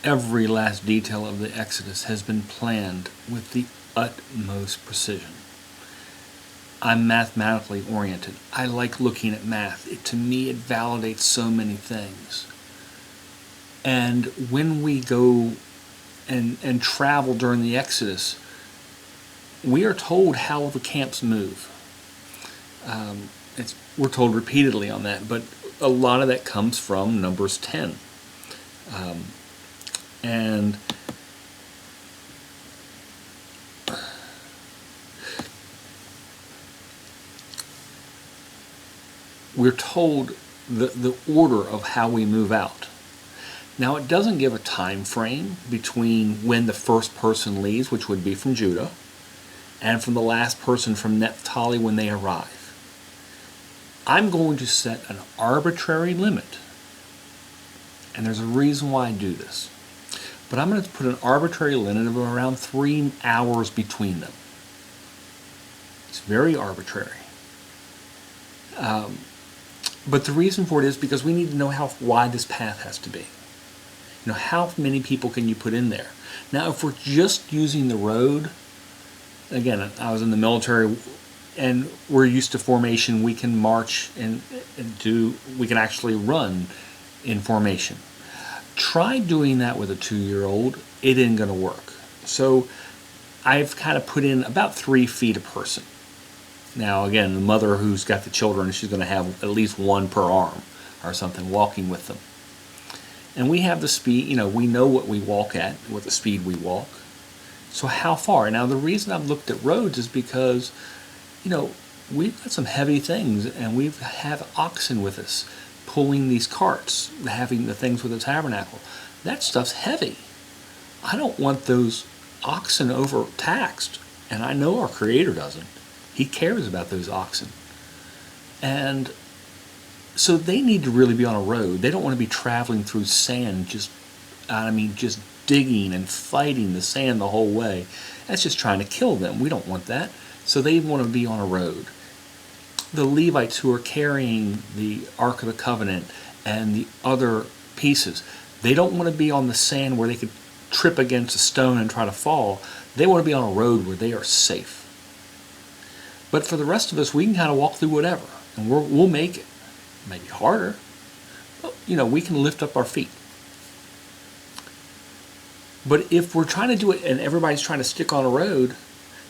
every last detail of the Exodus has been planned with the utmost precision. I'm mathematically oriented. I like looking at math. To me, it validates so many things. And when we go and travel during the Exodus, we are told how the camps move. We're told repeatedly on that, but a lot of that comes from Numbers 10. And we're told the order of how we move out. Now, it doesn't give a time frame between when the first person leaves, which would be from Judah, and from the last person from Naphtali when they arrive. I'm going to set an arbitrary limit, and there's a reason why I do this. But I'm going to put an arbitrary limit of around 3 hours between them. It's very arbitrary. But the reason for it is because we need to know how wide this path has to be. How many people can you put in there? Now, if we're just using the road, again, I was in the military, and we're used to formation. We can march and we can actually run in formation. Try doing that with a 2-year-old. It isn't going to work. So I've kind of put in about 3 feet a person. Now, again, the mother who's got the children, she's going to have at least one per arm or something walking with them. And we have the speed, we know what we walk at, what the speed we walk. So how far? Now, the reason I've looked at roads is because, we've got some heavy things, and we have oxen with us pulling these carts, having the things with the tabernacle. That stuff's heavy. I don't want those oxen overtaxed, and I know our Creator doesn't. He cares about those oxen. And so they need to really be on a road. They don't want to be traveling through sand, just digging and fighting the sand the whole way. That's just trying to kill them. We don't want that. So they want to be on a road. The Levites who are carrying the Ark of the Covenant and the other pieces, they don't want to be on the sand where they could trip against a stone and try to fall. They want to be on a road where they are safe. But for the rest of us, we can kind of walk through whatever, and we'll make it. Maybe harder, but we can lift up our feet. But if we're trying to do it and everybody's trying to stick on a road,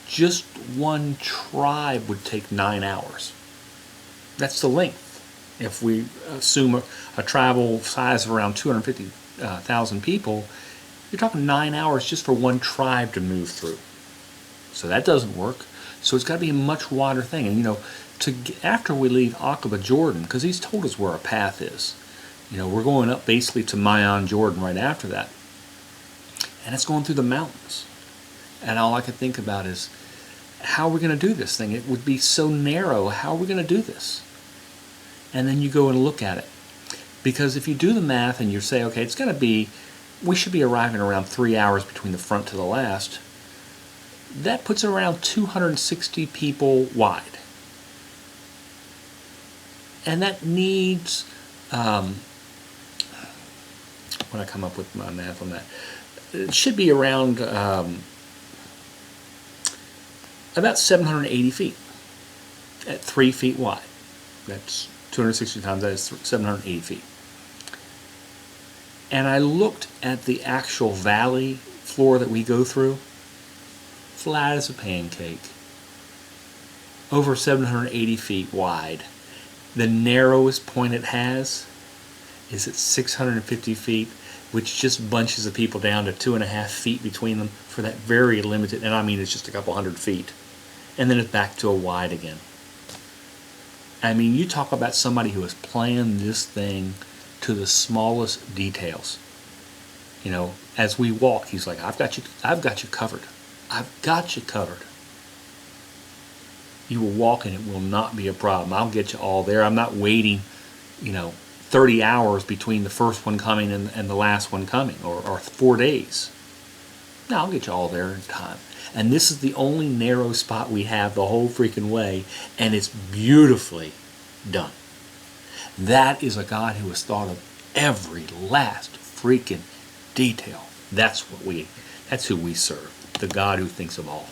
just one tribe would take 9 hours. That's the length. If we assume a tribal size of around 250,000 people, you're talking 9 hours just for one tribe to move through. So that doesn't work. So it's got to be a much wider thing. And after we leave Aqaba, Jordan, because he's told us where our path is. We're going up basically to Mayon, Jordan right after that. And it's going through the mountains. And all I could think about is, how are we going to do this thing? It would be so narrow. How are we going to do this? And then you go and look at it. Because if you do the math and you say, okay, we should be arriving around 3 hours between the front to the last, that puts around 260 people wide. And that needs, when I come up with my math on that, it should be around about 780 feet at 3 feet wide. That's 260 times that is 780 feet. And I looked at the actual valley floor that we go through, flat as a pancake, over 780 feet wide. The narrowest point it has is at 650 feet, which just bunches the people down to 2.5 feet between them for that very limited, and I mean it's just a couple hundred feet. And then it's back to a wide again. I mean, you talk about somebody who has planned this thing to the smallest details. As we walk, he's like, I've got you covered. I've got you covered. You will walk and it will not be a problem. I'll get you all there. I'm not waiting, 30 hours between the first one coming and the last one coming, or 4 days. No, I'll get you all there in time. And this is the only narrow spot we have the whole freaking way, and it's beautifully done. That is a God who has thought of every last freaking detail. That's who we serve, the God who thinks of all.